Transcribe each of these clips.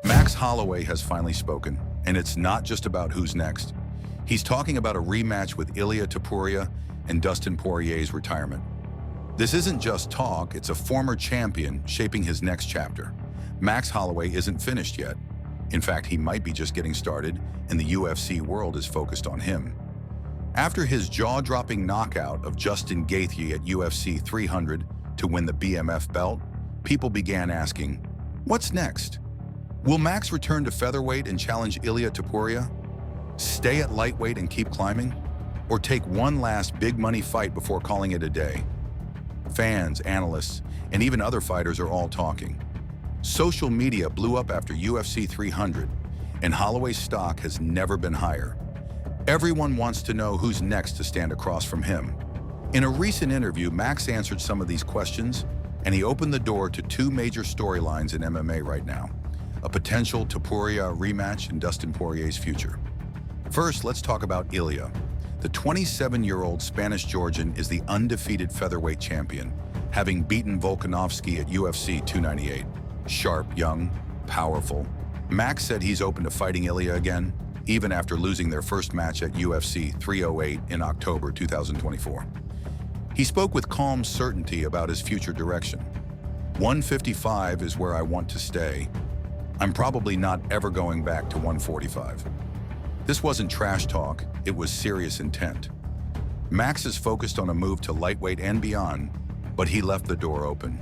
Max Holloway has finally spoken, and it's not just about who's next. He's talking about a rematch with Ilia Topuria and Dustin Poirier's retirement. This isn't just talk, it's a former champion shaping his next chapter. Max Holloway isn't finished yet. In fact, he might be just getting started, and the UFC world is focused on him. After his jaw-dropping knockout of Dustin Poirier at UFC 300 to win the BMF belt, people began asking, what's next? Will Max return to featherweight and challenge Ilia Topuria? Stay at lightweight and keep climbing? Or take one last big money fight before calling it a day? Fans, analysts, and even other fighters are all talking. Social media blew up after UFC 300, and Holloway's stock has never been higher. Everyone wants to know who's next to stand across from him. In a recent interview, Max answered some of these questions, and he opened the door to two major storylines in MMA right now: a potential Topuria rematch and Dustin Poirier's future. First, let's talk about Ilia. The 27-year-old Spanish-Georgian is the undefeated featherweight champion, having beaten Volkanovski at UFC 298. Sharp, young, powerful. Max said he's open to fighting Ilia again, even after losing their first match at UFC 308 in October 2024. He spoke with calm certainty about his future direction. 155 is where I want to stay. I'm probably not ever going back to 145. This wasn't trash talk, it was serious intent. Max is focused on a move to lightweight and beyond, but he left the door open.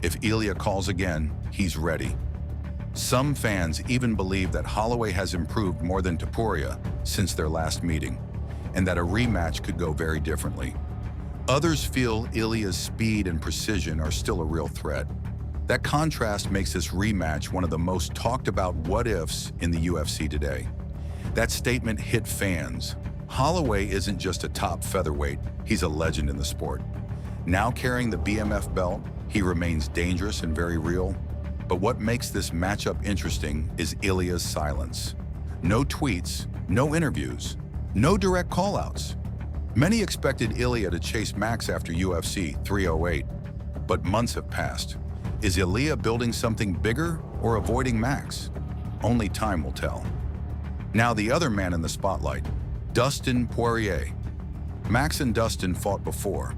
If Ilia calls again, he's ready. Some fans even believe that Holloway has improved more than Topuria since their last meeting, and that a rematch could go very differently. Others feel Ilia's speed and precision are still a real threat. That contrast makes this rematch one of the most talked about what-ifs in the UFC today. That statement hit fans. Holloway isn't just a top featherweight, he's a legend in the sport. Now carrying the BMF belt, he remains dangerous and very real. But what makes this matchup interesting is Ilia's silence. No tweets, no interviews, no direct call-outs. Many expected Ilia to chase Max after UFC 308, but months have passed. Is Ilia building something bigger or avoiding Max? Only time will tell. Now the other man in the spotlight, Dustin Poirier. Max and Dustin fought before,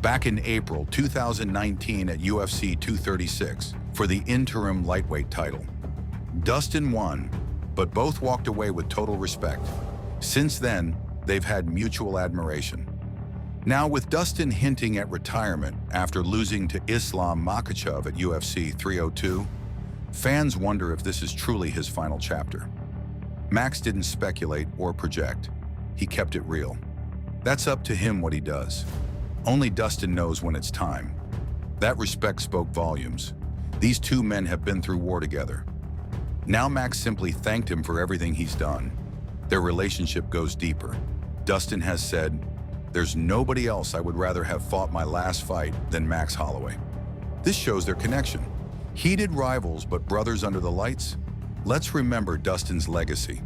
back in April 2019 at UFC 236 for the interim lightweight title. Dustin won, but both walked away with total respect. Since then, they've had mutual admiration. Now, with Dustin hinting at retirement after losing to 𝐬𝐮𝐫𝐿𝐫𝐿 at UFC 302, fans wonder if this is truly his final chapter. Max didn't speculate or project. He kept it real. That's up to him what he does. Only Dustin knows when it's time. That respect spoke volumes. These two men have been through war together. Now Max simply thanked him for everything he's done. Their relationship goes deeper. Dustin has said, "There's nobody else I would rather have fought my last fight than Max Holloway." This shows their connection. Heated rivals but brothers under the lights? Let's remember Dustin's legacy.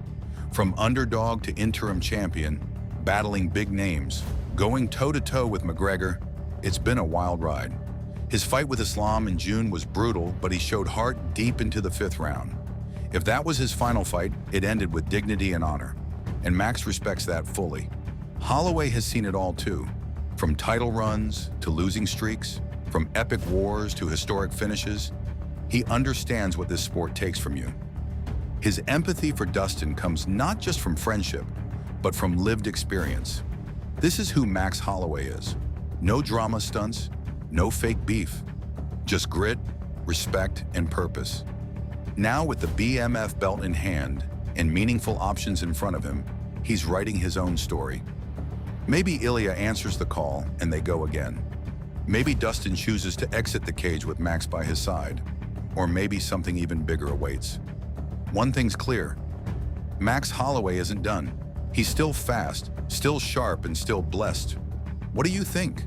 From underdog to interim champion, battling big names, going toe-to-toe with McGregor, it's been a wild ride. His fight with Islam in June was brutal, but he showed heart deep into the 5th round. If that was his final fight, it ended with dignity and honor, and Max respects that fully. Holloway has seen it all too, from title runs to losing streaks, from epic wars to historic finishes. He understands what this sport takes from you. His empathy for Dustin comes not just from friendship, but from lived experience. This is who Max Holloway is. No drama stunts, no fake beef, just grit, respect, and purpose. Now with the BMF belt in hand and meaningful options in front of him, he's writing his own story. Maybe Ilia answers the call and they go again. Maybe Dustin chooses to exit the cage with Max by his side, or maybe something even bigger awaits. One thing's clear, Max Holloway isn't done. He's still fast, still sharp, and still blessed. What do you think?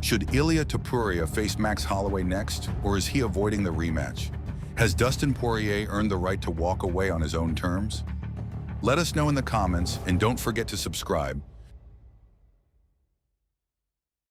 Should Ilia Topuria face Max Holloway next, or is he avoiding the rematch? Has Dustin Poirier earned the right to walk away on his own terms? Let us know in the comments, and don't forget to subscribe